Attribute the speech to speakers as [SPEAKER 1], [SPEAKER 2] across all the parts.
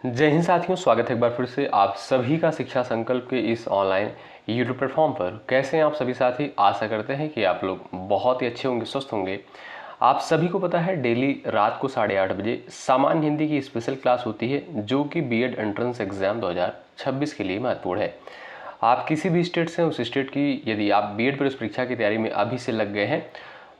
[SPEAKER 1] जय हिंद साथियों, स्वागत है एक बार फिर से आप सभी का शिक्षा संकल्प के इस ऑनलाइन यूट्यूब प्लेटफॉर्म पर। कैसे हैं आप सभी साथी? आशा करते हैं कि आप लोग बहुत ही अच्छे होंगे, स्वस्थ होंगे। आप सभी को पता है डेली रात को 8:30 बजे सामान्य हिंदी की स्पेशल क्लास होती है जो कि बीएड एंट्रेंस एग्जाम 2026 के लिए महत्वपूर्ण है। आप किसी भी स्टेट से उस स्टेट की यदि आप बीएड प्रवेश परीक्षा की तैयारी में अभी से लग गए हैं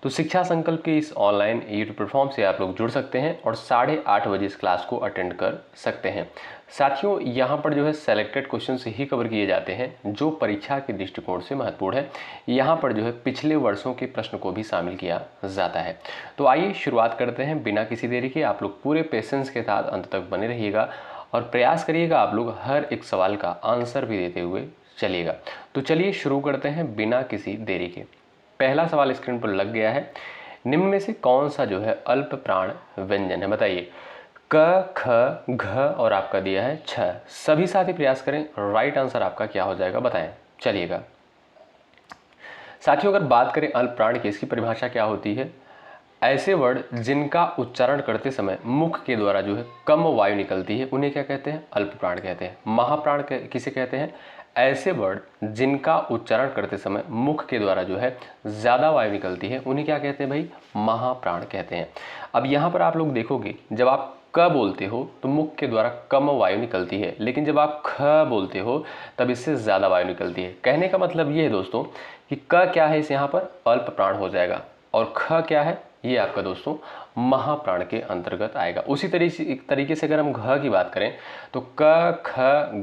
[SPEAKER 1] तो शिक्षा संकल्प के इस ऑनलाइन यूट्यूब प्लेटफॉर्म से आप लोग जुड़ सकते हैं और 8:30 बजे इस क्लास को अटेंड कर सकते हैं। साथियों, यहाँ पर जो है सेलेक्टेड क्वेश्चन ही कवर किए जाते हैं जो परीक्षा के दृष्टिकोण से महत्वपूर्ण है। यहाँ पर जो है पिछले वर्षों के प्रश्न को भी शामिल किया जाता है। तो आइए शुरुआत करते हैं बिना किसी देरी के। आप लोग पूरे पेशेंस के साथ अंत तक बने रहिएगा और प्रयास करिएगा आप लोग हर एक सवाल का आंसर भी देते हुए चलिएगा। तो चलिए शुरू करते हैं बिना किसी देरी के। पहला सवाल स्क्रीन पर लग गया है। निम्न में से कौन सा जो है अल्प प्राण व्यंजन है? बताइए। क, ख, घ और आपका दिया है छ। सभी साथी प्रयास करें, राइट आंसर आपका क्या हो जाएगा बताएं। चलिएगा साथियों, अगर बात करें अल्प प्राण की, इसकी परिभाषा क्या होती है? ऐसे वर्ड जिनका उच्चारण करते समय मुख के द्वारा जो है कम वायु निकलती है उन्हें क्या कहते हैं? अल्प प्राण कहते हैं। महाप्राण किसे कहते हैं? ऐसे वर्ड जिनका उच्चारण करते समय मुख के द्वारा जो है ज़्यादा वायु निकलती है उन्हें क्या कहते हैं भाई? महाप्राण कहते हैं। अब यहाँ पर आप लोग देखोगे, जब आप क बोलते हो तो मुख के द्वारा कम वायु निकलती है, लेकिन जब आप ख बोलते हो तब इससे ज़्यादा वायु निकलती है। कहने का मतलब ये है दोस्तों कि क क्या है, इस यहाँ पर अल्प प्राण हो जाएगा और ख क्या है, ये आपका दोस्तों महाप्राण के अंतर्गत आएगा। उसी तरीके से अगर हम घ की बात करें तो क, ख,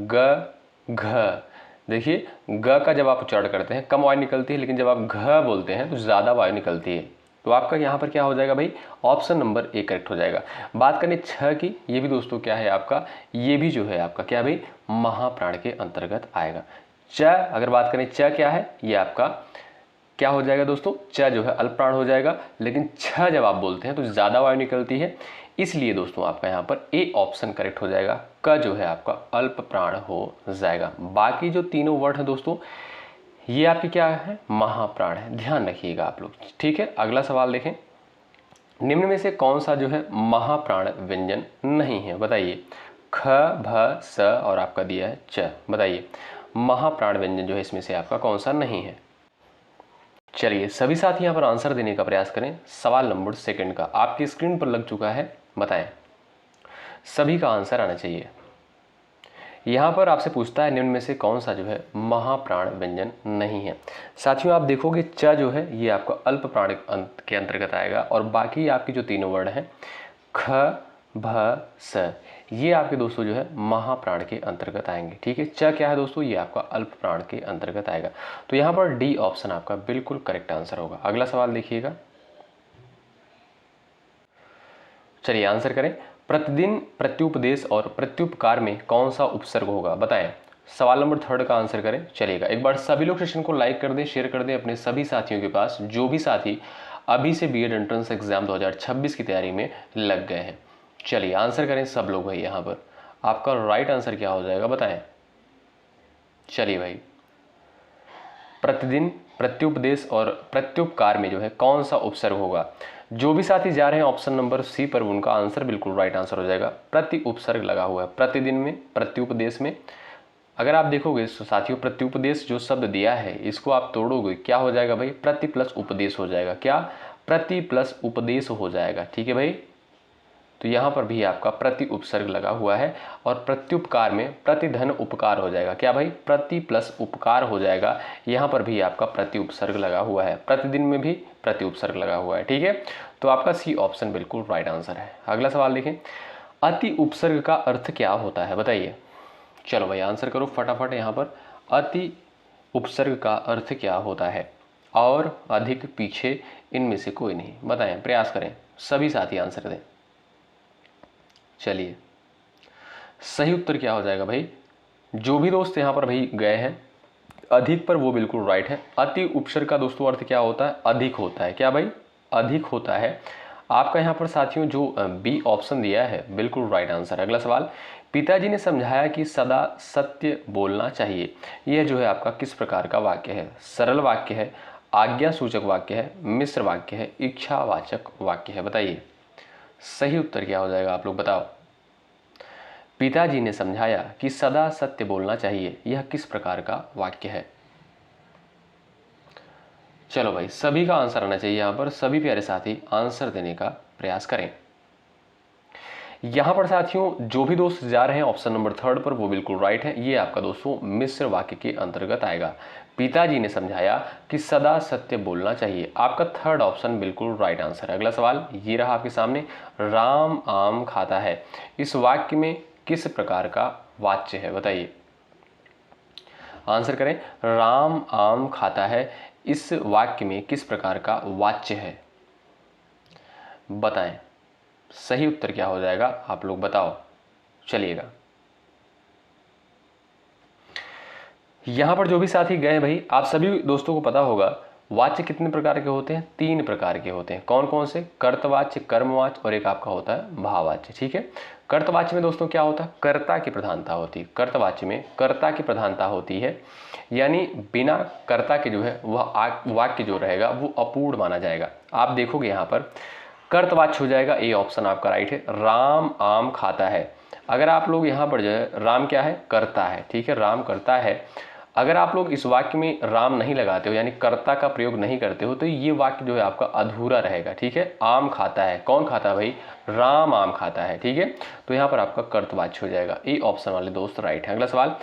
[SPEAKER 1] ग, घ। देखिए, ग का जब आप उच्चारण करते हैं कम वायु निकलती है, लेकिन जब आप घ बोलते हैं तो ज़्यादा वायु निकलती है। तो आपका यहाँ पर क्या हो जाएगा भाई? ऑप्शन नंबर ए करेक्ट हो जाएगा। बात करें छ की, ये भी दोस्तों क्या है आपका? ये भी जो है आपका क्या भाई? महाप्राण के अंतर्गत आएगा। च अगर बात करें, च क्या है? ये आपका क्या हो जाएगा दोस्तों? च जो है अल्प प्राण हो जाएगा, लेकिन छ जब आप बोलते हैं तो ज़्यादा वायु निकलती है, इसलिए दोस्तों आपका यहाँ पर ए ऑप्शन करेक्ट हो जाएगा। क जो है आपका अल्प प्राण हो जाएगा। बाकी जो तीनों वर्ड हैं दोस्तों ये आपके क्या है? महाप्राण है। ध्यान रखिएगा आप लोग, ठीक है। अगला सवाल देखें। निम्न में से कौन सा जो है महाप्राण व्यंजन नहीं है? बताइए। ख, भ, स और आपका दिया है च। बताइए महाप्राण व्यंजन जो है इसमें से आपका कौन सा नहीं है? चलिए सभी साथी यहाँ पर आंसर देने का प्रयास करें। सवाल नंबर सेकंड का आपकी स्क्रीन पर लग चुका है, बताएं। सभी का आंसर आना चाहिए। यहाँ पर आपसे पूछता है निम्न में से कौन सा जो है महाप्राण व्यंजन नहीं है। साथियों आप देखोगे च जो है ये आपका अल्प प्राण के अंतर्गत आएगा और बाकी आपकी जो तीनों वर्ड हैं ख, भ, स, ये आपके दोस्तों जो है महाप्राण के अंतर्गत आएंगे, ठीक है। च क्या है दोस्तों? ये आपका अल्प प्राण के अंतर्गत आएगा। तो यहाँ पर डी ऑप्शन आपका बिल्कुल करेक्ट आंसर होगा। अगला सवाल देखिएगा, चलिए आंसर करें। प्रतिदिन, प्रत्युपदेश और प्रत्युपकार में कौन सा उपसर्ग होगा? बताएं। सवाल नंबर थर्ड का आंसर करें। चलेगा, एक बार सभी लोग सेशन को लाइक कर दें, शेयर कर दें अपने सभी साथियों के पास जो भी साथी अभी से बीएड एंट्रेंस एग्जाम 2026 की तैयारी में लग गए हैं। चलिए आंसर करें सब लोग भाई। यहाँ पर आपका राइट आंसर क्या हो जाएगा बताएं। चलिए भाई, प्रतिदिन, प्रत्युपदेश और प्रत्युपकार में जो है कौन सा उपसर्ग होगा? जो भी साथी जा रहे हैं ऑप्शन नंबर सी पर उनका आंसर बिल्कुल राइट आंसर हो जाएगा। प्रति उपसर्ग लगा हुआ है प्रतिदिन में, प्रत्युपदेश में। अगर आप देखोगे तो साथियों प्रत्युपदेश जो शब्द दिया है इसको आप तोड़ोगे क्या हो जाएगा भाई? प्रति प्लस उपदेश हो जाएगा। क्या? प्रति प्लस उपदेश हो जाएगा, ठीक है भाई। तो यहाँ पर भी आपका प्रति उपसर्ग लगा हुआ है और प्रत्युपकार में प्रतिधन उपकार हो जाएगा। क्या भाई? प्रति प्लस उपकार हो जाएगा। यहाँ पर भी आपका प्रति उपसर्ग लगा हुआ है, प्रतिदिन में भी प्रति उपसर्ग लगा हुआ है, ठीक है। तो आपका सी ऑप्शन बिल्कुल राइट आंसर है। अगला सवाल देखें। अति उपसर्ग का अर्थ क्या होता है? बताइए। चलो भाई आंसर करो फटाफट। यहाँ पर अति उपसर्ग का अर्थ क्या होता है? और, अधिक, पीछे, इनमें से कोई नहीं। बताएं, प्रयास करें, सभी साथी आंसर दें। चलिए सही उत्तर क्या हो जाएगा भाई? जो भी दोस्त यहाँ पर भाई गए हैं अधिक पर वो बिल्कुल राइट है। अति उपसर्ग का दोस्तों अर्थ क्या होता है? अधिक होता है। क्या भाई? अधिक होता है। आपका यहाँ पर साथियों जो बी ऑप्शन दिया है बिल्कुल राइट आंसर। अगला सवाल। पिताजी ने समझाया कि सदा सत्य बोलना चाहिए, यह जो है आपका किस प्रकार का वाक्य है? सरल वाक्य है, आज्ञा सूचक वाक्य है, मिश्र वाक्य है, इच्छावाचक वाक्य है? बताइए सही उत्तर क्या हो जाएगा, आप लोग बताओ। पिताजी ने समझाया कि सदा सत्य बोलना चाहिए, यह किस प्रकार का वाक्य है। चलो भाई, सभी का आंसर आना चाहिए। यहां पर सभी प्यारे साथी आंसर देने का प्रयास करें। यहां पर साथियों जो भी दोस्त जा रहे हैं ऑप्शन नंबर 3 पर, वो बिल्कुल राइट है। ये आपका दोस्तों मिश्र वाक्य के अंतर्गत आएगा। पिताजी ने समझाया कि सदा सत्य बोलना चाहिए, आपका 3rd ऑप्शन बिल्कुल राइट आंसर है। अगला सवाल ये रहा आपके सामने, राम आम खाता है, इस वाक्य में किस प्रकार का वाच्य है, बताइए। आंसर करें। राम आम खाता है, इस वाक्य में किस प्रकार का वाच्य है, बताएं। सही उत्तर क्या हो जाएगा, आप लोग बताओ। चलिएगा, यहां पर जो भी साथी गए भाई, आप सभी दोस्तों को पता होगा वाच्य कितने प्रकार के होते हैं, 3 प्रकार के होते हैं। कौन कौन से? कर्तवाच्य, कर्मवाच्य और एक आपका होता है भाववाच्य। ठीक है, कर्तवाच्य में दोस्तों क्या होता है, कर्ता की प्रधानता होती है। कर्तवाच्य में कर्ता की प्रधानता होती है, यानी बिना कर्ता के जो है वह वाक्य जो रहेगा वो अपूर्ण माना जाएगा। आप देखोगे यहाँ पर कर्तवाच्य हो जाएगा, ए ऑप्शन आपका राइट है, राम आम खाता है। अगर आप लोग यहाँ पर जो है, राम क्या है, कर्ता है। ठीक है, राम कर्ता है। अगर आप लोग इस वाक्य में राम नहीं लगाते हो, यानी कर्ता का प्रयोग नहीं करते हो, तो ये वाक्य जो है आपका अधूरा रहेगा। ठीक है, आम खाता है, कौन खाता है भाई, राम आम खाता है। ठीक है, तो यहाँ पर आपका कर्तवाच्य हो जाएगा। ए ऑप्शन वाले दोस्त राइट है। अगला सवाल,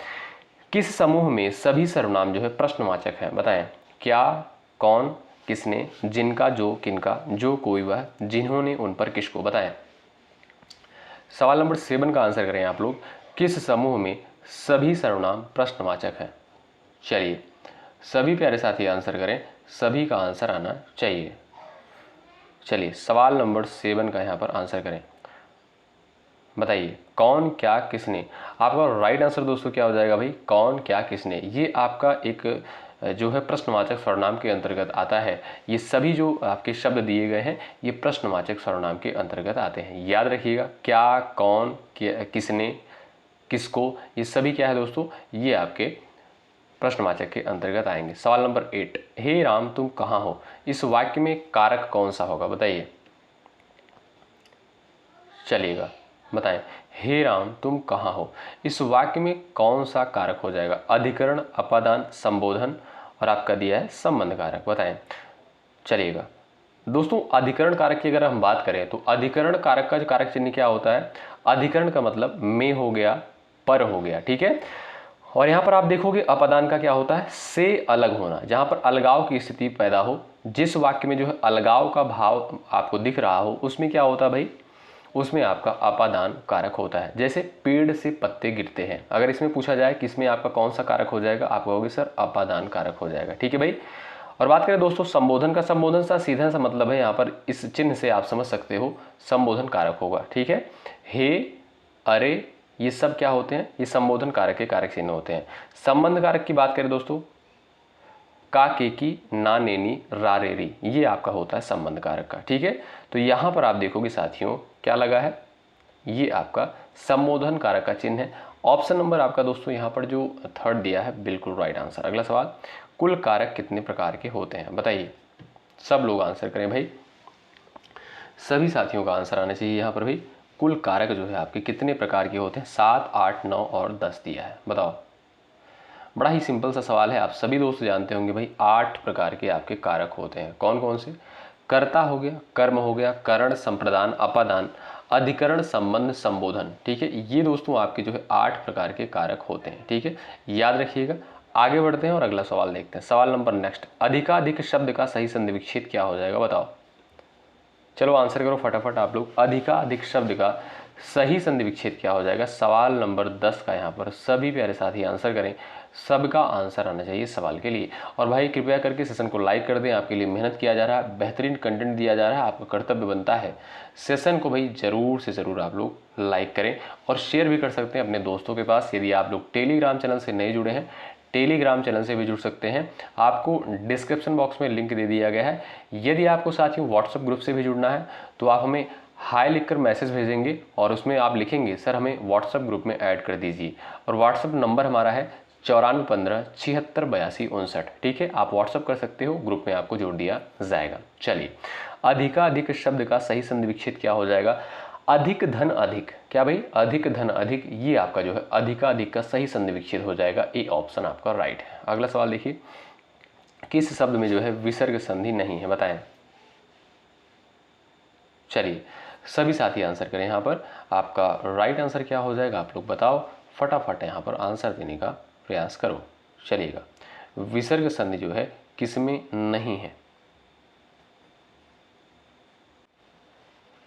[SPEAKER 1] किस समूह में सभी सर्वनाम जो है प्रश्नवाचक है, बताएं। क्या, कौन, किसने, जिनका, जो, किनका, जो, कोई, वह, जिन्होंने, उन पर, किसको, बताएं। सवाल नंबर 7 का आंसर करें आप लोग, किस समूह में सभी सर्वनाम प्रश्नवाचक है। चलिए, सभी प्यारे साथी आंसर करें, सभी का आंसर आना चाहिए। चलिए, सवाल नंबर 7 का यहाँ पर आंसर करें, बताइए। कौन, क्या, किसने। आपका राइट आंसर दोस्तों क्या हो जाएगा भाई, कौन, क्या, किसने। ये आपका एक जो है प्रश्नवाचक सर्वनाम के अंतर्गत आता है। ये सभी जो आपके शब्द दिए गए हैं ये प्रश्नवाचक सर्वनाम के अंतर्गत आते हैं, याद रखिएगा। क्या, कौन, किसने, किसको, ये सभी क्या है दोस्तों, ये आपके प्रश्नवाचक के अंतर्गत आएंगे। सवाल नंबर 8, हे राम तुम कहाँ हो, इस वाक्य में कारक कौन सा होगा, बताइए। चलिएगा, बताएं। हे राम तुम कहाँ हो, इस वाक्य में कौन सा कारक हो जाएगा, अधिकरण, अपादान, संबोधन और आपका दिया है संबंध कारक, बताएं। चलिएगा दोस्तों, अधिकरण कारक की अगर हम बात करें तो अधिकरण कारक का जो कारक चिन्ह क्या होता है, अधिकरण का मतलब में हो गया, पर हो गया। ठीक है, और यहाँ पर आप देखोगे अपादान का क्या होता है, से अलग होना, जहाँ पर अलगाव की स्थिति पैदा हो। जिस वाक्य में जो है अलगाव का भाव आपको दिख रहा हो उसमें क्या होता है भाई, उसमें आपका अपादान कारक होता है। जैसे पेड़ से पत्ते गिरते हैं, अगर इसमें पूछा जाए कि इसमें आपका कौन सा कारक हो जाएगा, आप कहोगे सर अपादान कारक हो जाएगा। ठीक है भाई। और बात करें दोस्तों संबोधन का, संबोधन सा सीधा सा मतलब है, यहाँ पर इस चिन्ह से आप समझ सकते हो संबोधन कारक होगा। ठीक है, हे, अरे, ये सब क्या होते हैं, ये संबोधन कारक के कारक चिन्ह होते हैं। संबंध कारक की बात करें दोस्तों, का, के की, ना, नेनी, रा, रेरी, ये आपका होता है संबंध कारक का। ठीक है, तो यहाँ पर आप देखोगे साथियों क्या लगा है, ये आपका संबोधन कारक का चिन्ह है। ऑप्शन नंबर आपका दोस्तों यहाँ पर जो 3rd दिया है बिल्कुल राइट आंसर। अगला सवाल, कुल कारक कितने प्रकार के होते हैं, बताइए। सब लोग आंसर करें भाई, सभी साथियों का आंसर आना चाहिए यहाँ पर भाई। कुल कारक जो है आपके कितने प्रकार के होते हैं, 7, 8, 9 और 10 दिया है, बताओ। बड़ा ही सिंपल सा सवाल है, आप सभी दोस्त जानते होंगे भाई 8 प्रकार के आपके कारक होते हैं। कौन कौन से, कर्ता हो गया, कर्म हो गया, करण, संप्रदान, अपादान, अधिकरण, संबंध, संबोधन। ठीक है, ये दोस्तों आपके जो है 8 प्रकार के कारक होते हैं। ठीक है, याद रखिएगा। आगे बढ़ते हैं और अगला सवाल देखते हैं। सवाल नंबर नेक्स्ट, अधिकाधिक शब्द का सही संधि विच्छेद क्या हो जाएगा, बताओ। चलो आंसर करो फटाफट आप लोग, अधिकाधिक शब्द का सही संधि विच्छेद क्या हो जाएगा। सवाल नंबर 10 का यहाँ पर सभी प्यारे साथी आंसर करें, सबका आंसर आना चाहिए सवाल के लिए। और भाई कृपया करके सेशन को लाइक कर दें, आपके लिए मेहनत किया जा रहा है, बेहतरीन कंटेंट दिया जा रहा है, आपका कर्तव्य बनता है सेशन को भाई जरूर से ज़रूर आप लोग लाइक करें और शेयर भी कर सकते हैं अपने दोस्तों के पास। यदि आप लोग टेलीग्राम चैनल से नए जुड़े हैं, टेलीग्राम चैनल से भी जुड़ सकते हैं, आपको डिस्क्रिप्शन बॉक्स में लिंक दे दिया गया है। यदि आपको साथियों व्हाट्सएप ग्रुप से भी जुड़ना है तो आप हमें हाय लिखकर मैसेज भेजेंगे और उसमें आप लिखेंगे सर हमें व्हाट्सएप ग्रुप में ऐड कर दीजिए। और व्हाट्सएप नंबर हमारा है 9415768259। ठीक है, आप व्हाट्सएप कर सकते हो, ग्रुप में आपको जोड़ दिया जाएगा। चलिए, अधिकाधिक शब्द का सही संधि विच्छेद क्या हो जाएगा। अधिक धन अधिक, क्या भाई, अधिक धन अधिक, ये आपका जो है अधिकाधिक का सही संधि विच्छेद हो जाएगा, ए ऑप्शन आपका राइट है। अगला सवाल देखिए, किस शब्द में जो है विसर्ग संधि नहीं है, बताएं। चलिए सभी साथी आंसर करें। यहाँ पर आपका राइट आंसर क्या हो जाएगा, आप लोग बताओ, फटाफट यहाँ पर आंसर देने का प्रयास करो। चलिएगा, विसर्ग संधि जो है किसमें नहीं है।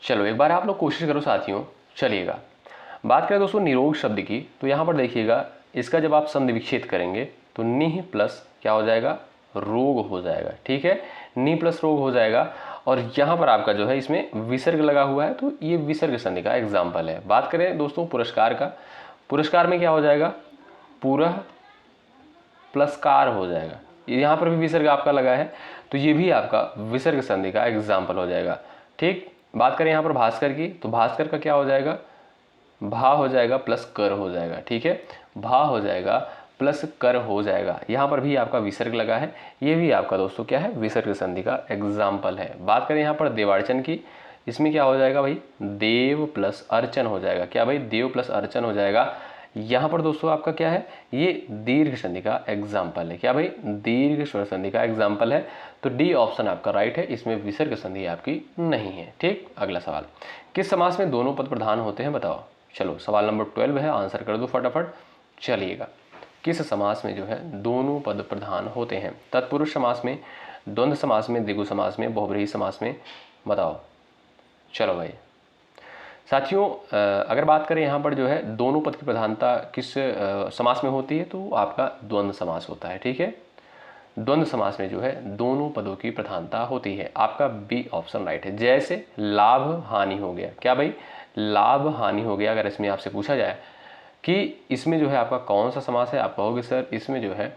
[SPEAKER 1] चलो एक बार आप लोग कोशिश करो साथियों। चलिएगा, बात करें दोस्तों निरोग शब्द की, तो यहाँ पर देखिएगा, इसका जब आप संधि विच्छेद करेंगे तो निह प्लस क्या हो जाएगा, रोग हो जाएगा। ठीक है, नि प्लस रोग हो जाएगा, और यहाँ पर आपका जो है इसमें विसर्ग लगा हुआ है, तो ये विसर्ग संधि का एग्जाम्पल है। बात करें दोस्तों पुरस्कार का, पुरस्कार में क्या हो जाएगा, पुरः प्लस कार हो जाएगा, यहाँ पर भी विसर्ग आपका लगा है, तो ये भी आपका विसर्ग संधि का एग्जाम्पल हो जाएगा। ठीक, बात करें यहाँ पर भास्कर की, तो भास्कर का क्या हो जाएगा, भा हो जाएगा प्लस कर हो जाएगा। ठीक है, भा हो जाएगा प्लस कर हो जाएगा, यहाँ पर भी आपका विसर्ग लगा है, ये भी आपका दोस्तों क्या है, विसर्ग संधि का एग्जाम्पल है। बात करें यहाँ पर देवार्चन की, इसमें क्या हो जाएगा भाई, देव प्लस अर्चन हो जाएगा। क्या भाई, देव प्लस अर्चन हो जाएगा। यहाँ पर दोस्तों आपका क्या है, ये दीर्घ संधि का एग्जाम्पल है। क्या भाई, दीर्घ स्वर संधि का एग्जाम्पल है, तो डी ऑप्शन आपका राइट है, इसमें विसर्ग संधि आपकी नहीं है। ठीक, अगला सवाल, किस समास में दोनों पद प्रधान होते हैं, बताओ। चलो सवाल नंबर 12 है, आंसर कर दो फटाफट। चलिएगा, किस समास में जो है दोनों पद प्रधान होते हैं, तत्पुरुष समास में, द्वंद्व समास में, द्विगु समास में, बहुब्रीहि समास में, बताओ। चलो भाई साथियों, अगर बात करें यहाँ पर जो है दोनों पद की प्रधानता किस समास में होती है, तो आपका द्वंद्व समास होता है। ठीक है, द्वंद्व समास में जो है दोनों पदों की प्रधानता होती है, आपका बी ऑप्शन राइट है। जैसे लाभ हानि हो गया, क्या भाई, लाभ हानि हो गया, अगर इसमें आपसे पूछा जाए कि इसमें जो है आपका कौन सा समास है, आप कहोगे सर इसमें जो है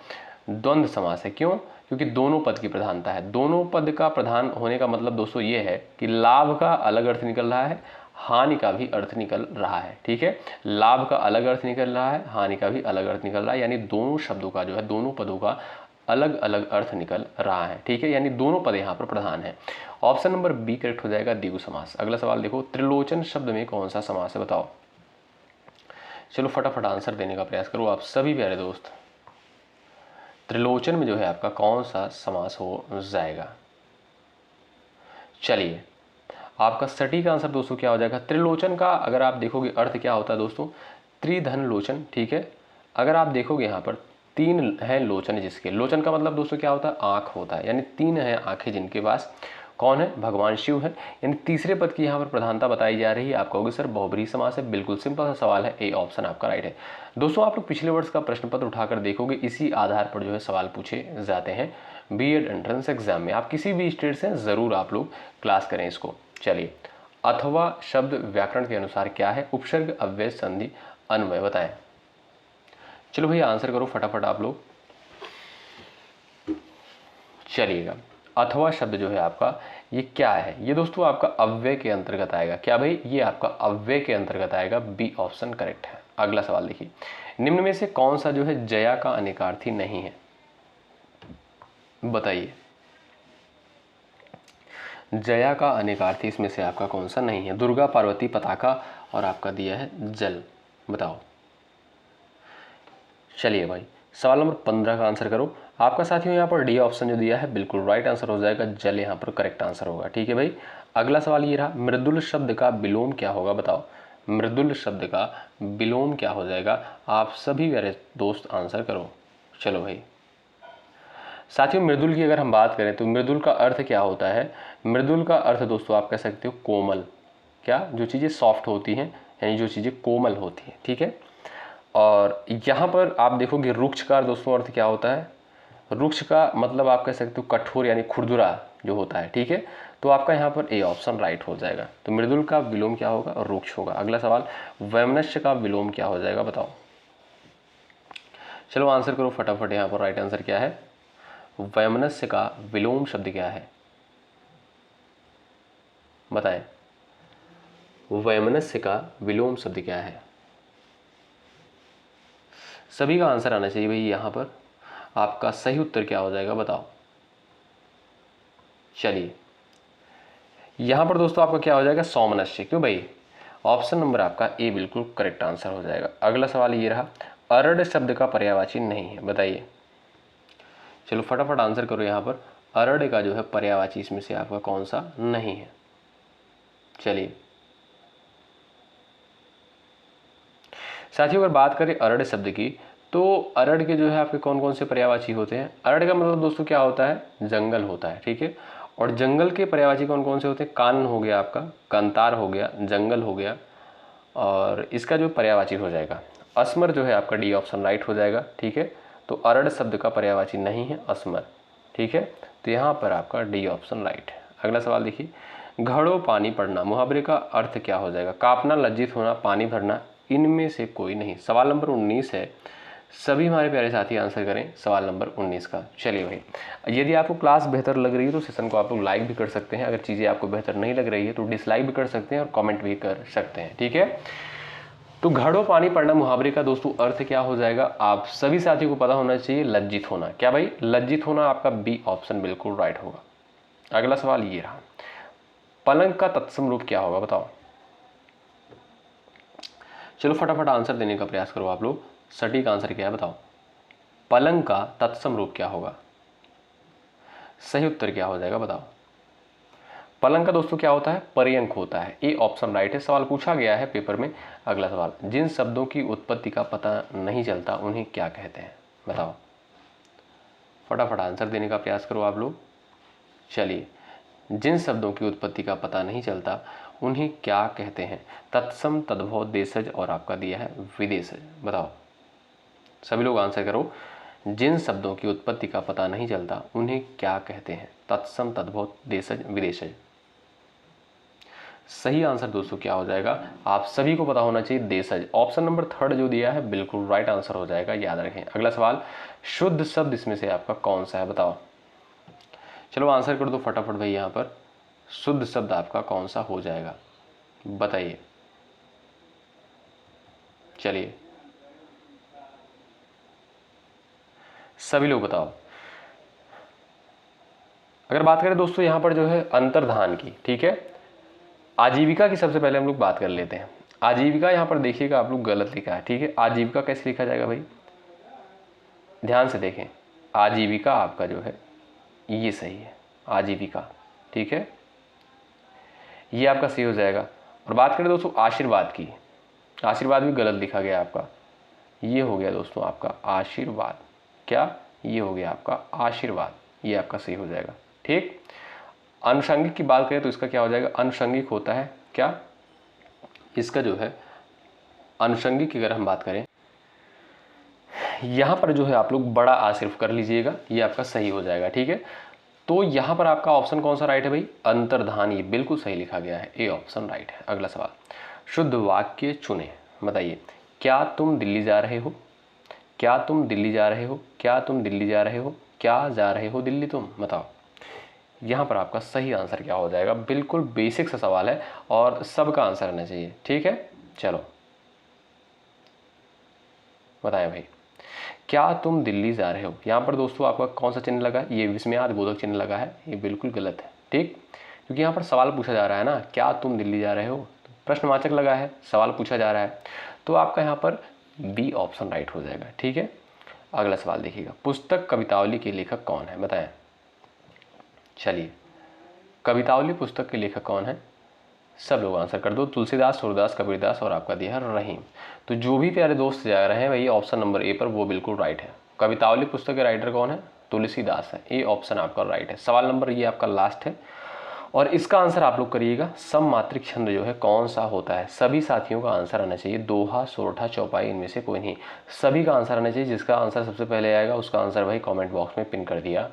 [SPEAKER 1] द्वंद्व समास है। क्यों, क्योंकि दोनों पद की प्रधानता है। दोनों पद का प्रधान होने का मतलब दोस्तों ये है कि लाभ का अलग अर्थ निकल रहा है, हानि का भी अर्थ निकल रहा है। ठीक है, लाभ का अलग अर्थ निकल रहा है, हानि का भी अलग अर्थ निकल रहा है, यानी दोनों शब्दों का जो है, दोनों पदों का अलग अलग अर्थ निकल रहा है। ठीक है, यानी दोनों पद यहाँ पर प्रधान है। ऑप्शन नंबर बी करेक्ट हो जाएगा, द्विगु समास। अगला सवाल देखो, त्रिलोचन शब्द में कौन सा समास है, बताओ। चलो फटाफट आंसर देने का प्रयास करो आप सभी प्यारे दोस्त। त्रिलोचन में जो है आपका कौन सा समास हो जाएगा। चलिए, आपका सटीक आंसर दोस्तों क्या हो जाएगा, त्रिलोचन का अगर आप देखोगे अर्थ क्या होता है दोस्तों, त्रिधन लोचन। ठीक है, अगर आप देखोगे यहाँ पर तीन है लोचन, जिसके लोचन का मतलब दोस्तों क्या होता है, आँख होता है, यानी तीन है आंखें जिनके पास, कौन है, भगवान शिव है। यानी तीसरे पद की यहाँ पर प्रधानता बताई जा रही है। आप कहोगे सर बहुब्रीहि समास है, बिल्कुल सिंपल सा सवाल है, ए ऑप्शन आपका राइट है। दोस्तों आप लोग पिछले वर्ष का प्रश्न पत्र उठाकर देखोगे, इसी आधार पर जो है सवाल पूछे जाते हैं बीएड एंट्रेंस एग्जाम में। आप किसी भी स्टेट से ज़रूर आप लोग क्लास करें इसको। चलिए, अथवा शब्द व्याकरण के अनुसार क्या है, उपसर्ग अव्यय संधि अन्वय, बताएं। चलो भैया आंसर करो फटाफट आप लोग। चलिएगा, अथवा शब्द जो है आपका ये क्या है, ये दोस्तों आपका अव्यय के अंतर्गत आएगा। क्या भाई, ये आपका अव्यय के अंतर्गत आएगा, बी ऑप्शन करेक्ट है। अगला सवाल देखिए, निम्न में से कौन सा जो है जया का अनेकार्थी नहीं है, बताइए। जया का अनेकार्थी इसमें से आपका कौन सा नहीं है, दुर्गा, पार्वती, पताका और आपका दिया है जल, बताओ। चलिए भाई, सवाल नंबर 15 का आंसर करो। आपका साथियों यहाँ पर डी ऑप्शन जो दिया है बिल्कुल राइट आंसर हो जाएगा, जल यहाँ पर करेक्ट आंसर होगा। ठीक है भाई, अगला सवाल ये रहा, मृदुल शब्द का विलोम क्या होगा, बताओ। मृदुल शब्द का विलोम क्या हो जाएगा, आप सभी मेरे दोस्त आंसर करो। चलो भाई साथियों, मृदुल की अगर हम बात करें तो मृदुल का अर्थ क्या होता है, मृदुल का अर्थ दोस्तों आप कह सकते हो कोमल, क्या, जो चीज़ें सॉफ्ट होती हैं, यानी जो चीज़ें कोमल होती हैं। ठीक है, और यहाँ पर आप देखोगे रुक्ष का दोस्तों अर्थ क्या होता है, रुक्ष का मतलब आप कह सकते हो कठोर यानी खुरदुरा जो होता है। ठीक है, तो आपका यहाँ पर ए ऑप्शन राइट हो जाएगा। तो मृदुल का विलोम क्या होगा, और रुक्ष होगा। अगला सवाल, वैमनस्य का विलोम क्या हो जाएगा, बताओ। चलो आंसर करो फटाफट, यहाँ पर राइट आंसर क्या है, वैमनस्य का विलोम शब्द क्या है, बताएं। वैमनस्य का विलोम शब्द क्या है, सभी का आंसर आना चाहिए भाई। यहाँ पर आपका सही उत्तर क्या हो जाएगा, बताओ। चलिए, यहाँ पर दोस्तों आपका क्या हो जाएगा, सौमनस्य। क्यों भाई, ऑप्शन नंबर आपका ए बिल्कुल करेक्ट आंसर हो जाएगा। अगला सवाल ये रहा, अरड़ शब्द का पर्यायवाची नहीं है, बताइए। चलो फटाफट आंसर करो यहाँ पर, अरड़ का जो है पर्यायवाची इसमें से आपका कौन सा नहीं है। चलिए साथियों, अगर बात करें अरड़ शब्द की, तो अरड़ के जो है आपके कौन कौन से पर्यायवाची होते हैं। अरड़ का मतलब दोस्तों क्या होता है, जंगल होता है, ठीक है। और जंगल के पर्यायवाची कौन कौन से होते हैं, कान हो गया आपका, कंतार हो गया, जंगल हो गया, और इसका जो पर्यायवाची हो जाएगा असमर, जो है आपका डी ऑप्शन राइट हो जाएगा, ठीक है। तो अरड़ शब्द का पर्यायवाची नहीं है असमर, ठीक है। तो यहाँ पर आपका डी ऑप्शन राइट है। अगला सवाल देखिए, घड़ों पानी पड़ना मुहावरे का अर्थ क्या हो जाएगा। कांपना, लज्जित होना, पानी भरना, इनमें से कोई नहीं। सवाल नंबर 19 है, सभी हमारे प्यारे साथी आंसर करें सवाल नंबर 19 का। चलिए भाई, यदि आपको क्लास बेहतर लग रही है तो सेशन को आप लोग लाइक भी कर सकते हैं, अगर चीज़ें आपको बेहतर नहीं लग रही है तो डिसलाइक भी कर सकते हैं और कमेंट भी कर सकते हैं, ठीक है। तो घड़ों पानी पड़ना मुहावरे का दोस्तों अर्थ क्या हो जाएगा, आप सभी साथियों को पता होना चाहिए, लज्जित होना। क्या भाई, लज्जित होना, आपका बी ऑप्शन बिल्कुल राइट होगा। अगला सवाल ये रहा, पलंग का तत्सम रूप क्या होगा, बताओ। चलो फटाफट आंसर देने का प्रयास करो आप लोग, सटीक आंसर क्या है बताओ। पलंग का तत्सम रूप क्या होगा, सही उत्तर क्या हो जाएगा बताओ। पलंग का दोस्तों क्या होता है, पर्यंक होता है, ए ऑप्शन राइट है। सवाल पूछा गया है पेपर में। अगला सवाल, जिन शब्दों की उत्पत्ति का पता नहीं चलता उन्हें क्या कहते हैं, बताओ। फटाफट आंसर देने का प्रयास करो आप लोग। चलिए, जिन शब्दों की उत्पत्ति का पता नहीं चलता उन्हें क्या कहते हैं, तत्सम, तद्भव, देशज और आपका दिया है विदेशज, बताओ। सभी लोग आंसर करो, जिन शब्दों की उत्पत्ति का पता नहीं चलता उन्हें क्या कहते हैं, तत्सम, तद्भव, देशज, विदेशज। सही आंसर दोस्तों क्या हो जाएगा, आप सभी को पता होना चाहिए देशज। ऑप्शन नंबर 3 जो दिया है बिल्कुल राइट आंसर हो जाएगा, याद रखें। अगला सवाल, शुद्ध शब्द इसमें से आपका कौन सा है, बताओ। चलो आंसर कर दो फटाफट भाई, यहाँ पर शुद्ध शब्द आपका कौन सा हो जाएगा, बताइए। चलिए सभी लोग बताओ। अगर बात करें दोस्तों यहाँ पर जो है अंतर्धान की, ठीक है, आजीविका की सबसे पहले हम लोग बात कर लेते हैं। आजीविका यहाँ पर देखिएगा आप लोग गलत लिखा है, ठीक है। आजीविका कैसे लिखा जाएगा भाई, ध्यान से देखें। आजीविका आपका जो है ये सही है, आजीविका, ठीक है, ये आपका सही हो जाएगा। और बात करें दोस्तों आशीर्वाद की, आशीर्वाद भी गलत लिखा गया आपका, ये हो गया दोस्तों आपका आशीर्वाद। क्या, ये हो गया आपका आशीर्वाद, ये आपका सही हो जाएगा, ठीक। अनुषंगिक की बात करें तो इसका क्या हो जाएगा, अनुषंगिक होता है क्या, इसका जो है अनुषंगिक की अगर हम बात करें, यहाँ पर जो है आप लोग बड़ा आ सिर्फ कर लीजिएगा, ये आपका सही हो जाएगा, ठीक है। तो यहाँ पर आपका ऑप्शन कौन सा राइट है भाई, अंतर्धान, ये बिल्कुल सही लिखा गया है, ए ऑप्शन राइट है। अगला सवाल, शुद्ध वाक्य चुने, बताइए। क्या तुम दिल्ली जा रहे हो, क्या तुम दिल्ली जा रहे हो, क्या तुम दिल्ली जा रहे हो, क्या जा रहे हो दिल्ली तुम, बताओ। यहाँ पर आपका सही आंसर क्या हो जाएगा, बिल्कुल बेसिक सा सवाल है और सबका आंसर आना चाहिए, ठीक है। चलो बताएं भाई, क्या तुम दिल्ली जा रहे हो। यहाँ पर दोस्तों आपका कौन सा चिन्ह लगा है, ये विस्मयाद बोधक चिन्ह लगा है, ये बिल्कुल गलत है, ठीक। क्योंकि यहाँ पर सवाल पूछा जा रहा है ना, क्या तुम दिल्ली जा रहे हो, प्रश्नवाचक लगा है, सवाल पूछा जा रहा है, तो आपका यहाँ पर बी ऑप्शन राइट हो जाएगा, ठीक है। अगला सवाल देखिएगा, पुस्तक कवितावली के लेखक कौन है, बताएं। चलिए, कवितावली पुस्तक के लेखक कौन है, सब लोग आंसर कर दो। तुलसीदास, सूरदास, कबीरदास और आपका दिया है रहीम। तो जो भी प्यारे दोस्त जा रहे हैं भाई ऑप्शन नंबर ए पर, वो बिल्कुल राइट है। कवितावली पुस्तक के राइटर कौन है, तुलसीदास है, ए ऑप्शन आपका राइट है। सवाल नंबर ये आपका लास्ट है और इसका आंसर आप लोग करिएगा, सममात्रिक छंद जो है कौन सा होता है। सभी साथियों का आंसर आना चाहिए, दोहा, सोरठा, चौपाई, इनमें से कोई नहीं, सभी का आंसर आना चाहिए। जिसका आंसर सबसे पहले आएगा उसका आंसर भाई कमेंट बॉक्स में पिन कर दिया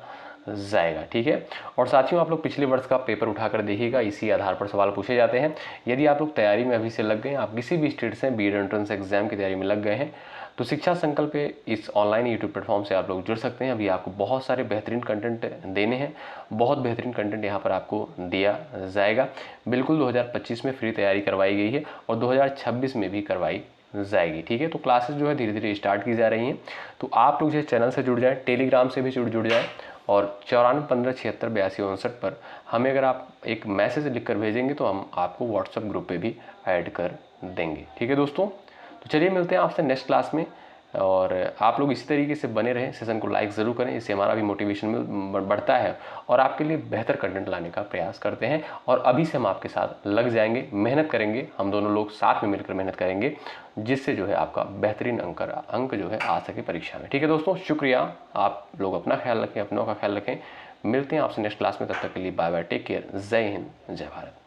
[SPEAKER 1] जाएगा, ठीक है। और साथियों आप लोग पिछले वर्ष का पेपर उठाकर देखिएगा, इसी आधार पर सवाल पूछे जाते हैं। यदि आप लोग तैयारी में अभी से लग गए, आप किसी भी स्टेट से बीएड एंट्रेंस एग्जाम की तैयारी में लग गए हैं, तो शिक्षा संकल्प पे इस ऑनलाइन यूट्यूब प्लेटफॉर्म से आप लोग जुड़ सकते हैं। अभी आपको बहुत सारे बेहतरीन कंटेंट देने हैं, बहुत बेहतरीन कंटेंट यहाँ पर आपको दिया जाएगा। बिल्कुल 2025 में फ्री तैयारी करवाई गई है और 2026 में भी करवाई जाएगी, ठीक है। तो क्लासेस जो है धीरे धीरे स्टार्ट की जा रही हैं, तो आप लोग जो चैनल से जुड़ जाएं, टेलीग्राम से भी जुड़ जाएं और 9415768259 पर हमें अगर आप एक मैसेज लिखकर भेजेंगे तो हम आपको व्हाट्सएप ग्रुप पे भी ऐड कर देंगे। ठीक है दोस्तों, तो चलिए मिलते हैं आपसे नेक्स्ट क्लास में। और आप लोग इसी तरीके से बने रहें, सेशन को लाइक ज़रूर करें, इससे हमारा भी मोटिवेशन बढ़ता है और आपके लिए बेहतर कंटेंट लाने का प्रयास करते हैं। और अभी से हम आपके साथ लग जाएंगे, मेहनत करेंगे, हम दोनों लोग साथ में मिलकर मेहनत करेंगे, जिससे जो है आपका बेहतरीन अंक जो है आ सके परीक्षा में। ठीक है दोस्तों, शुक्रिया। आप लोग अपना ख्याल रखें, अपनों का ख्याल रखें। मिलते हैं आपसे नेक्स्ट क्लास में, तब तक के लिए बाय बाय, टेक केयर, जय हिंद, जय भारत।